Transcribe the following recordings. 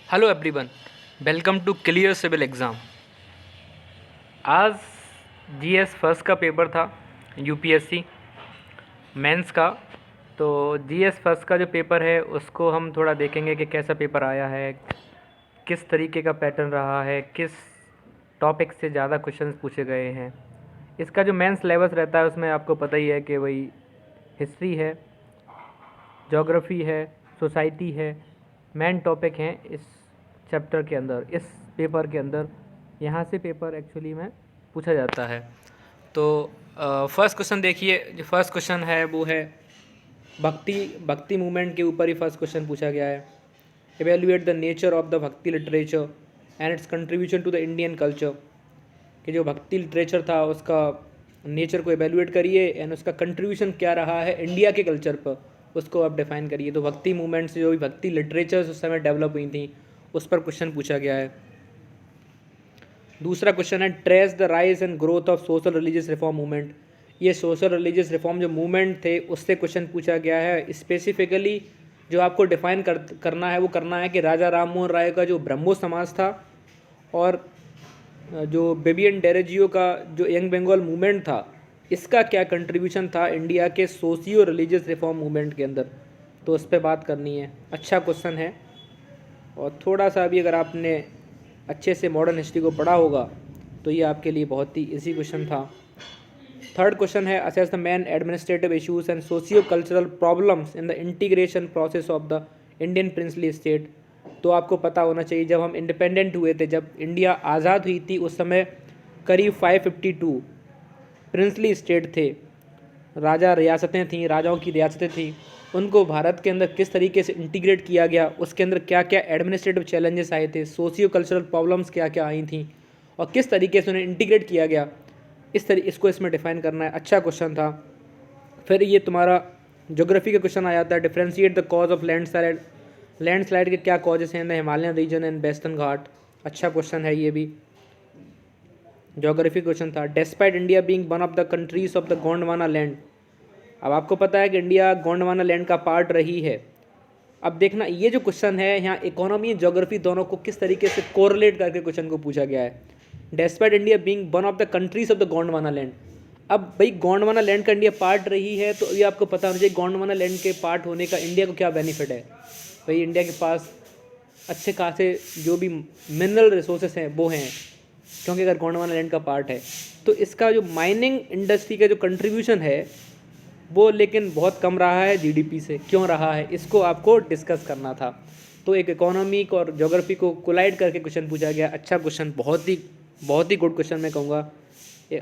Hello everyone, welcome to clear civil exam. आज GS first का paper था, UPSC mains का। तो जीएस फर्स्ट का जो पेपर है उसको हम थोड़ा देखेंगे कि कैसा पेपर आया है, किस तरीके का पैटर्न रहा है, किस टॉपिक से ज़्यादा क्वेश्चंस पूछे गए हैं। इसका जो मेंस सिलेबस रहता है उसमें आपको पता ही है कि वही हिस्ट्री है, ज्योग्राफी है, सोसाइटी है, मेन टॉपिक हैं इस चैप्टर के अंदर, इस पेपर के अंदर। यहाँ से पेपर एक्चुअली में पूछा जाता है। तो फर्स्ट क्वेश्चन देखिए, जो फर्स्ट क्वेश्चन है वो है भक्ति मूवमेंट के ऊपर ही फर्स्ट क्वेश्चन पूछा गया है। Evaluate the nature of the bhakti literature and its contribution to the Indian culture. कि जो भक्ति लिटरेचर था उसका नेचर को एवेल्युएट करिए एंड उसका कंट्रीब्यूशन क्या रहा है इंडिया के कल्चर पर, उसको आप डिफाइन करिए। तो भक्ति मूवमेंट से जो भी भक्ति लिटरेचर्स उस समय डेवलप हुई थी उस पर क्वेश्चन पूछा गया है। दूसरा क्वेश्चन है trace the rise and growth of social religious reform movement. ये सोशल रिलीजियस रिफॉर्म जो मूवमेंट थे उससे क्वेश्चन पूछा गया है। स्पेसिफिकली जो आपको डिफाइन करना है वो करना है कि राजा राम मोहन राय का जो ब्रह्मो समाज था और जो बेबियन डेरेजियो का जो यंग बंगाल मूवमेंट था, इसका क्या कंट्रीब्यूशन था इंडिया के सोशियो रिलीजियस रिफॉर्म मूवमेंट के अंदर, तो उस पर बात करनी है। अच्छा क्वेश्चन है और थोड़ा सा अभी अगर आपने अच्छे से मॉडर्न हिस्ट्री को पढ़ा होगा तो ये आपके लिए बहुत ही इजी क्वेश्चन था। थर्ड क्वेश्चन है assess the main administrative issues and socio cultural problems in the integration process of the Indian princely state. तो आपको पता होना चाहिए जब हम इंडिपेंडेंट हुए थे, जब इंडिया आज़ाद हुई थी, उस समय करीब 552 प्रिंसली स्टेट थे, राजा रियासतें थीं, राजाओं की रियासतें थीं। उनको भारत के अंदर किस तरीके से इंटीग्रेट किया गया, उसके अंदर क्या क्या एडमिनिस्ट्रेटिव चैलेंजेस आए थे, सोशियो कल्चरल प्रॉब्लम्स क्या क्या आई थी और किस तरीके से उन्हें इंटीग्रेट किया गया, इसको इसमें डिफाइन करना है। अच्छा क्वेश्चन था। फिर ये तुम्हारा ज्योग्राफी का क्वेश्चन आ जाता है differentiate the cause of landslide के क्या कॉजेस हैं in the Himalayan region and western घाट। अच्छा क्वेश्चन है ये भी, ज्योग्राफी क्वेश्चन था। Despite India being one of the countries of the Gondwana land. अब आपको पता है कि इंडिया गोंडवाना लैंड का पार्ट रही है। अब देखना ये जो क्वेश्चन है यहाँ इकोनॉमी एंड ज्योग्राफी दोनों को किस तरीके से कोरिलेट करके क्वेश्चन को पूछा गया है। Despite India being one of the countries of the Gondwana land. अब भाई गोंडवाना लैंड का इंडिया पार्ट रही है तो ये आपको पता होना चाहिए गोंडवाना लैंड के पार्ट होने का इंडिया को क्या बेनिफिट है। भाई इंडिया के पास अच्छे खासे जो भी मिनरल रिसोर्सेस हैं वो हैं, क्योंकि अगर गोंडवाना लैंड का पार्ट है तो इसका जो माइनिंग इंडस्ट्री का जो कंट्रीब्यूशन है वो लेकिन बहुत कम रहा है जीडीपी से। क्यों रहा है इसको आपको डिस्कस करना था। तो एक इकोनॉमिक और ज्योग्राफी को कोलाइड करके क्वेश्चन पूछा गया। अच्छा क्वेश्चन, बहुत ही गुड क्वेश्चन मैं कहूँगा।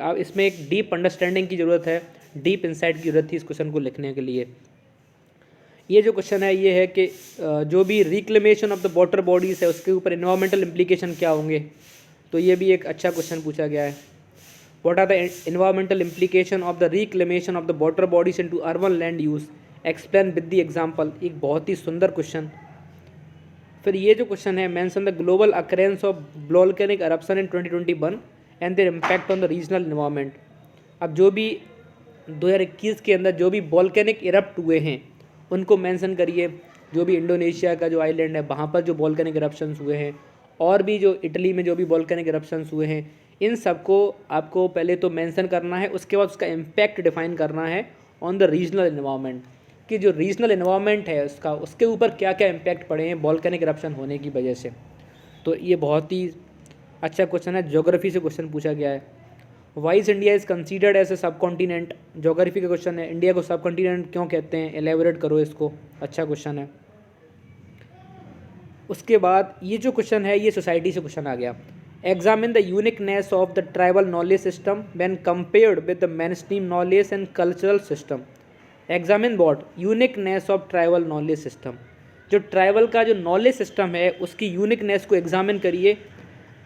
अब इसमें एक डीप अंडरस्टैंडिंग की ज़रूरत है, डीप इंसाइट की ज़रूरत थी इस क्वेश्चन को लिखने के लिए। ये जो क्वेश्चन है ये है कि जो भी reclamation of the water bodies है उसके ऊपर इन्वायरमेंटल इम्प्लीकेशन क्या होंगे। तो ये भी एक अच्छा क्वेश्चन पूछा गया है। What are the environmental implication of the reclamation of the water bodies into urban land use? Explain with the example। एक बहुत ही सुंदर क्वेश्चन। फिर ये जो क्वेश्चन है mention the global occurrence of volcanic eruption in 2021 and their impact on the regional environment। अब जो भी 2021 के अंदर जो भी वोल्केनिक इरप्ट हुए हैं उनको मेंशन करिए। जो भी इंडोनेशिया का जो आइलैंड है वहाँ पर जो वोल्केनिक इरप्शंस हुए हैं और भी जो इटली में जो भी वोल्केनिक इरप्शंस हुए हैं, इन सबको आपको पहले तो मेंशन करना है, उसके बाद उसका इम्पैक्ट डिफाइन करना है ऑन द रीजनल इन्वायरमेंट। कि जो रीजनल इन्वायरमेंट है उसके ऊपर क्या क्या इम्पैक्ट पड़े हैं वोल्केनिक इरप्शन होने की वजह से। तो ये बहुत ही अच्छा क्वेश्चन है। ज्योग्राफी से क्वेश्चन पूछा गया है। Why is India is considered as a subcontinent. Geography का क्वेश्चन है, इंडिया को सब कॉन्टीनेंट क्यों कहते हैं, एलेबोरेट करो इसको। अच्छा क्वेश्चन है। उसके बाद ये जो क्वेश्चन है ये सोसाइटी से क्वेश्चन आ गया। Examine the uniqueness of the tribal knowledge system when compared with the mainstream knowledge and cultural system. Examine what, uniqueness of tribal knowledge system. जो ट्राइबल का जो नॉलेज सिस्टम है उसकी यूनिकनेस को एग्जामिन करिए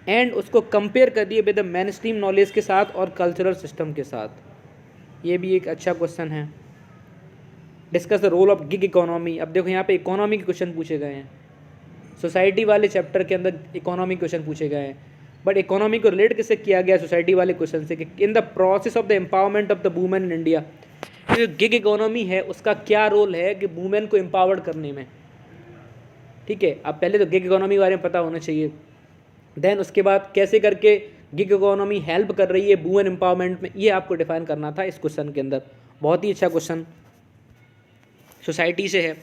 and उसको compare करिए with the mainstream knowledge के साथ और कल्चरल सिस्टम के साथ। ये भी एक अच्छा क्वेश्चन है। Discuss the role of gig economy. अब देखो यहाँ पे इकोनॉमी के क्वेश्चन पूछे गए हैं। सोसाइटी वाले चैप्टर के अंदर इकोनॉमी क्वेश्चन पूछे गए हैं, बट इकोनॉमी को रिलेट किससे किया गया सोसाइटी वाले क्वेश्चन से कि in the process of the empowerment of the women in India. जो गिग इकोनॉमी है उसका क्या रोल है कि वुमेन को एम्पावर्ड करने में। ठीक है, अब पहले तो गिग इकोनॉमी के बारे में पता होना चाहिए, देन उसके बाद कैसे करके गिग इकोनॉमी हेल्प कर रही है वुमेन एम्पावरमेंट में, ये आपको डिफाइन करना था इस क्वेश्चन के अंदर। बहुत ही अच्छा क्वेश्चन सोसाइटी से है।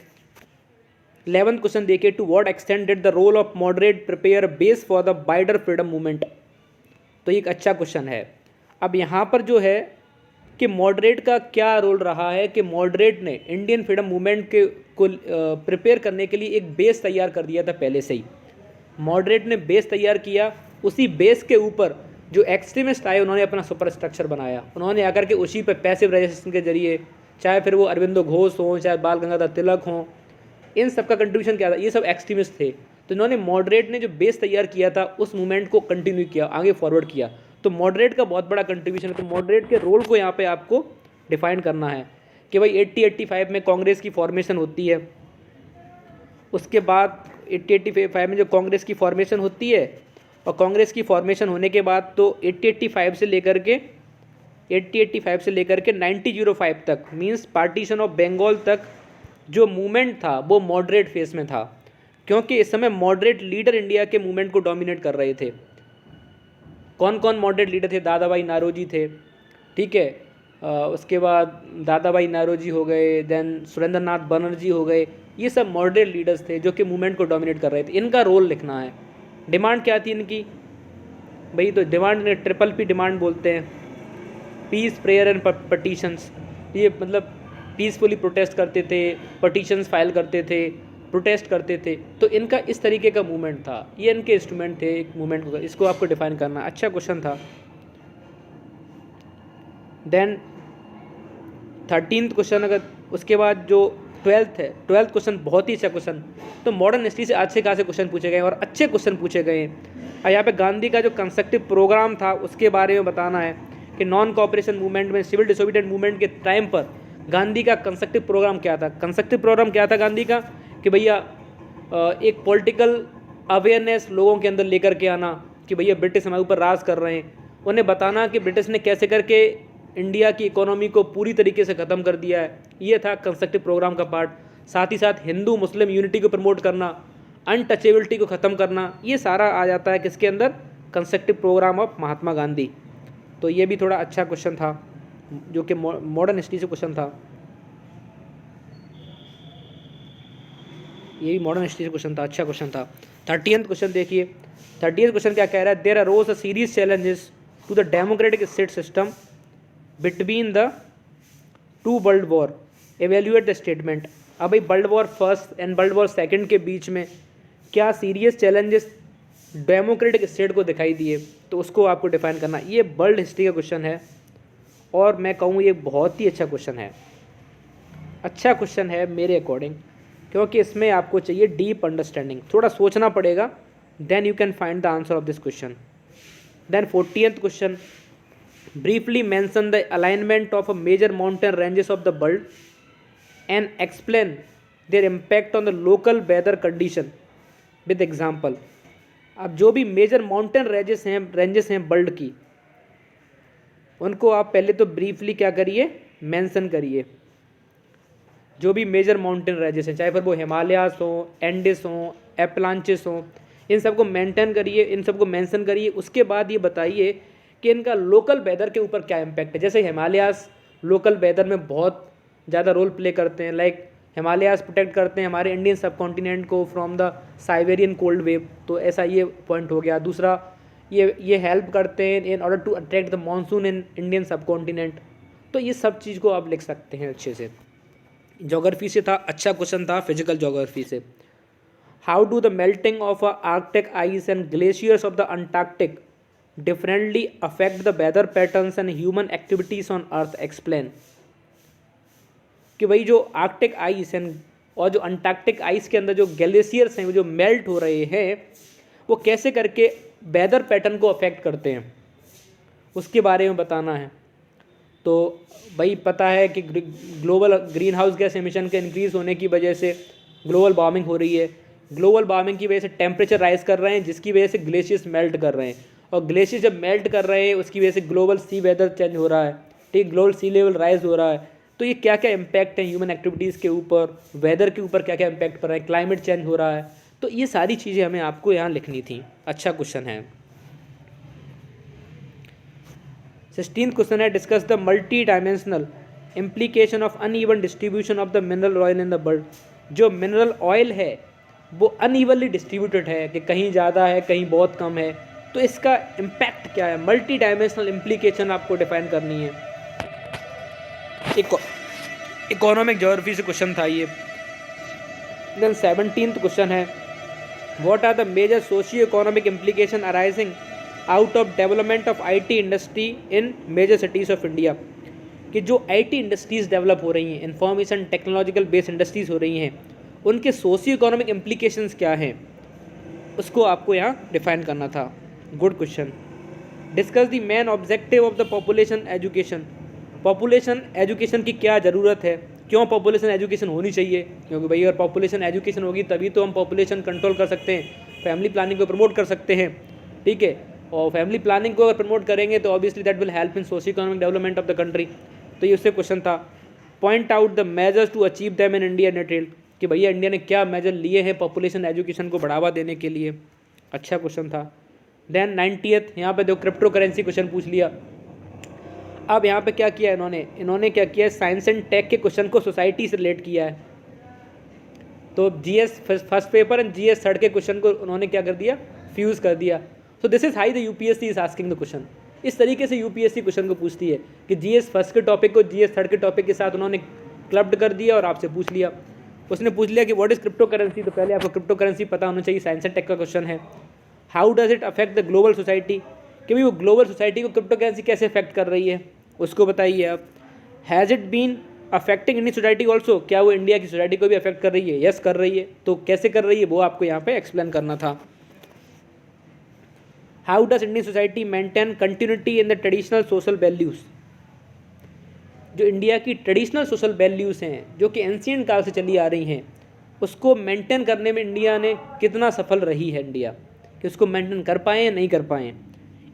11th क्वेश्चन देखिए, to what extent did the role of moderate prepare base for the wider freedom movement. तो ये एक अच्छा क्वेश्चन है। अब यहाँ पर जो है कि मॉडरेट का क्या रोल रहा है, कि मॉडरेट ने इंडियन फ्रीडम मूवमेंट के को प्रिपेयर करने के लिए एक बेस तैयार कर दिया था पहले से ही। मॉडरेट ने बेस तैयार किया, उसी बेस के ऊपर जो एक्सट्रीमिस्ट आए उन्होंने अपना सुपर स्ट्रक्चर बनाया, उन्होंने आकर के उसी पर पैसिव रेजिस्टेंस के जरिए, चाहे फिर वो अरविंदो घोष हों, चाहे बाल गंगाधर तिलक हों, इन सब का कंट्रीब्यूशन क्या था, ये सब एक्सट्रीमिस्ट थे। तो इन्होंने मॉडरेट ने जो बेस तैयार किया था उस मूवमेंट को कंटिन्यू किया, आगे फॉरवर्ड किया। तो मॉडरेट का बहुत बड़ा कंट्रीब्यूशन है। तो मॉडरेट के रोल को यहाँ पे आपको डिफाइन करना है कि भाई 80-85 में कांग्रेस की फॉर्मेशन होती है, उसके बाद 80-85 में जो कांग्रेस की फॉर्मेशन होती है, और कांग्रेस की फॉर्मेशन होने के बाद तो 80-85 से लेकर के 1905 तक, मींस पार्टीशन ऑफ बंगाल तक जो मूवमेंट था वो मॉडरेट फेस में था, क्योंकि इस समय मॉडरेट लीडर इंडिया के मूवमेंट को डोमिनेट कर रहे थे। कौन कौन मॉडरेट लीडर थे? दादा भाई नारोजी थे, ठीक है, उसके बाद दादा भाई नारोजी हो गए, देन सुरेंद्र नाथ बनर्जी हो गए, ये सब मॉडरेट लीडर्स थे जो कि मूवमेंट को डोमिनेट कर रहे थे। इनका रोल लिखना है। डिमांड क्या थी इनकी भाई? तो डिमांड ने ट्रिपल पी डिमांड बोलते हैं, पीस, प्रेयर एंड पटिशंस। ये मतलब पीसफुली प्रोटेस्ट करते थे, पटिशंस फाइल करते थे, प्रोटेस्ट करते थे। तो इनका इस तरीके का मूवमेंट था, ये इनके इंस्ट्रूमेंट थे एक मूवमेंट को, इसको आपको डिफाइन करना। अच्छा क्वेश्चन था। देन 13th क्वेश्चन, अगर उसके बाद जो 12th है, 12th क्वेश्चन बहुत ही अच्छा क्वेश्चन। तो मॉडर्न हिस्ट्री से अच्छे खासे क्वेश्चन पूछे गए और अच्छे क्वेश्चन पूछे गए हैं। और यहाँ पे गांधी का जो कंस्ट्रक्टिव प्रोग्राम था उसके बारे में बताना है कि नॉन कोऑपरेशन मूवमेंट में, सिविल डिसोबीडिएंट मूवमेंट के टाइम पर गांधी का कंस्ट्रक्टिव प्रोग्राम क्या था। कंस्ट्रक्टिव प्रोग्राम क्या था गांधी का कि भैया एक पॉलिटिकल अवेयरनेस लोगों के अंदर लेकर के आना कि भैया ब्रिटिश हमारे ऊपर राज कर रहे हैं, उन्हें बताना कि ब्रिटिश ने कैसे करके इंडिया की इकोनॉमी को पूरी तरीके से ख़त्म कर दिया है, ये था कंस्ट्रक्टिव प्रोग्राम का पार्ट। साथ ही साथ हिंदू मुस्लिम यूनिटी को प्रमोट करना, अनटचेबिलिटी को ख़त्म करना, ये सारा आ जाता है किसके अंदर? Constructive programme of Mahatma Gandhi. तो ये भी थोड़ा अच्छा क्वेश्चन था जो कि मॉडर्न हिस्ट्री से क्वेश्चन था, ये भी मॉडर्न हिस्ट्री से क्वेश्चन था, अच्छा क्वेश्चन था। 30th क्वेश्चन देखिए, 30th क्वेश्चन क्या कह रहा है? There arose a serious challenges to the democratic state system between the two world war, evaluate the statement. अब भाई world war first and world war second के बीच में क्या सीरियस चैलेंजेस डेमोक्रेटिक स्टेट को दिखाई दिए, तो उसको आपको डिफाइन करना। ये वर्ल्ड हिस्ट्री का क्वेश्चन है और मैं कहूँ ये बहुत ही अच्छा क्वेश्चन है, अच्छा क्वेश्चन है मेरे अकॉर्डिंग, क्योंकि इसमें आपको चाहिए डीप अंडरस्टैंडिंग, थोड़ा सोचना पड़ेगा, then you can find the answer of this question. Then 40th question, briefly mention the alignment of a major mountain ranges of the world and explain their impact on the local weather condition with example। अब जो भी major mountain ranges हैं world की, उनको आप पहले तो briefly क्या करिए? मेंशन करिए। जो भी मेजर माउंटेन रेंजेस हैं, चाहे फिर वो हिमालयास हो, एंडिस हो, एपलांचेस हो, इन सबको मेंटेन करिए, इन सबको मेंशन करिए। उसके बाद ये बताइए कि इनका लोकल वेदर के ऊपर क्या इम्पैक्ट है। जैसे हिमालयास लोकल वेदर में बहुत ज़्यादा रोल प्ले करते हैं, लाइक हिमालयास प्रोटेक्ट करते हैं हमारे इंडियन सब कॉन्टिनेंट को from the Siberian cold wave, तो ऐसा ये पॉइंट हो गया। दूसरा ये हेल्प करते हैं in order to attract the monsoon in Indian subcontinent. तो ये सब चीज़ को आप लिख सकते हैं अच्छे से। ज्योग्राफी से था, अच्छा क्वेश्चन था फिजिकल ज्योग्राफी से। How do the melting of Arctic ice and glaciers of the Antarctic differently affect the weather patterns and human activities on earth, explain. कि भाई जो आर्कटिक आइस एंड और जो अंटार्कटिक आइस के अंदर जो ग्लेशियर्स हैं वो जो मेल्ट हो रहे हैं, वो कैसे करके वेदर पैटर्न को अफेक्ट करते हैं, उसके बारे में बताना है। तो भाई पता है कि global green house gas emission के इंक्रीज़ होने की वजह से ग्लोबल वार्मिंग हो रही है। ग्लोबल वार्मिंग की वजह से टेम्परेचर राइज कर रहे हैं, जिसकी वजह से ग्लेशियर्स मेल्ट कर रहे हैं, और ग्लेशियर जब मेल्ट कर रहे हैं उसकी वजह से ग्लोबल सी वेदर चेंज हो रहा है, ठीक, ग्लोबल सी लेवल राइज हो रहा है। तो ये क्या क्या इम्पैक्ट है ह्यूमन एक्टिविटीज़ के ऊपर, वेदर के ऊपर क्या क्या इम्पैक्ट कर रहा है, क्लाइमेट चेंज हो रहा है। तो ये सारी चीज़ें हमें आपको यहाँ लिखनी थी। अच्छा क्वेश्चन है। 16th क्वेश्चन है, discuss the multi dimensional implication of uneven distribution of the mineral oil in the world. जो मिनरल ऑयल है वो अनइवनली डिस्ट्रीब्यूटेड है, कि कहीं ज़्यादा है कहीं बहुत कम है, तो इसका इम्पैक्ट क्या है, मल्टी डायमेंशनल इम्प्लीकेशन आपको डिफाइन करनी है। इकोनॉमिक ज्योग्राफी से क्वेश्चन था ये। देन 17th क्वेश्चन है, what are the major socio economic implication arising out of development of IT industry in major cities of India. कि जो आईटी इंडस्ट्रीज़ डेवलप हो रही हैं, इंफॉर्मेशन टेक्नोलॉजिकल बेस्ड इंडस्ट्रीज़ हो रही हैं, उनके सोशियो इकोनॉमिक इम्प्लीकेशंस क्या हैं, उसको आपको यहाँ डिफाइन करना था। Good question. Discuss the main objective of the population education. Population education की क्या ज़रूरत है, क्यों पॉपुलेशन एजुकेशन होनी चाहिए, क्योंकि भाई अगर पॉपुलेशन एजुकेशन होगी तभी तो हम पॉपुलेशन कंट्रोल कर सकते हैं, फैमिली प्लानिंग को प्रमोट कर सकते हैं। ठीक है, और फैमिली प्लानिंग को अगर प्रमोट करेंगे तो obviously that will help in socio economic development of the country. तो ये उससे क्वेश्चन था। Point out the measures to achieve them in India detail. कि भैया इंडिया ने क्या मेजर लिए हैं पॉपुलेशन एजुकेशन को बढ़ावा देने के लिए। अच्छा क्वेश्चन था। देन 90th यहाँ पे देखो क्रिप्टो करेंसी क्वेश्चन पूछ लिया। अब यहाँ पे क्या किया इन्होंने क्या किया, साइंस एंड टेक के क्वेश्चन को सोसाइटी से रिलेट किया है। तो GS first paper and GS third के क्वेश्चन को उन्होंने क्या कर दिया, फ्यूज़ कर दिया। So this is high the UPSC is asking the question. इस तरीके से यूपीएससी क्वेश्चन को पूछती है कि जीएस फर्स्ट के टॉपिक को जीएस थर्ड के टॉपिक के साथ उन्होंने क्लब्ड कर दिया और आपसे पूछ लिया। उसने पूछ लिया कि व्हाट इज क्रिप्टो करेंसी, तो पहले आपको क्रिप्टो करेंसी पता होना चाहिए, साइंस एंड टेक का क्वेश्चन है। How does it affect the global society, कि भाई वो ग्लोबल सोसाइटी को क्रिप्टो करेंसी कैसे अफेक्ट कर रही है, उसको बताइए आप। Has it been affecting Indian society also, क्या वो इंडिया की सोसाइटी को भी अफेक्ट कर रही है, यस कर रही है, तो कैसे कर रही है वो आपको यहाँ पे एक्सप्लेन करना था। How does Indian society maintain continuity in the traditional social values. जो इंडिया की ट्रेडिशनल सोशल वैल्यूज़ हैं जो कि एंशिएंट काल से चली आ रही हैं, उसको मेंटेन करने में इंडिया ने कितना सफल रही है इंडिया, कि उसको मेंटेन कर पाएँ या नहीं कर पाएँ।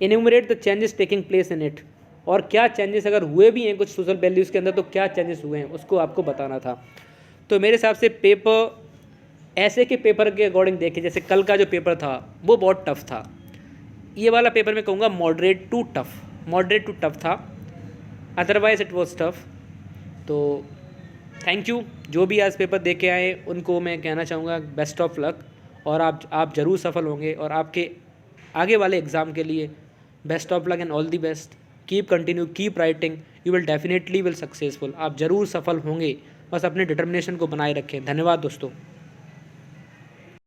Enumerate the changes taking place in it, और क्या चेंजेस अगर हुए भी हैं कुछ सोशल वैल्यूज़ के अंदर तो क्या चेंजेस हुए हैं उसको आपको बताना था। तो मेरे हिसाब से पेपर ऐसे के पेपर के अकॉर्डिंग देखें, जैसे कल का जो पेपर था वो बहुत टफ था, ये वाला पेपर मैं कहूँगा मॉडरेट टू टफ था, अदरवाइज इट वॉज टफ। तो थैंक यू जो भी आज पेपर दे के आए उनको मैं कहना चाहूँगा बेस्ट ऑफ लक, और आप ज़रूर सफल होंगे, और आपके आगे वाले एग्ज़ाम के लिए best of luck and all the best. Keep continue, keep writing, you will definitely will successful. आप ज़रूर सफल होंगे, बस अपने डिटर्मिनेशन को बनाए रखें। धन्यवाद दोस्तों।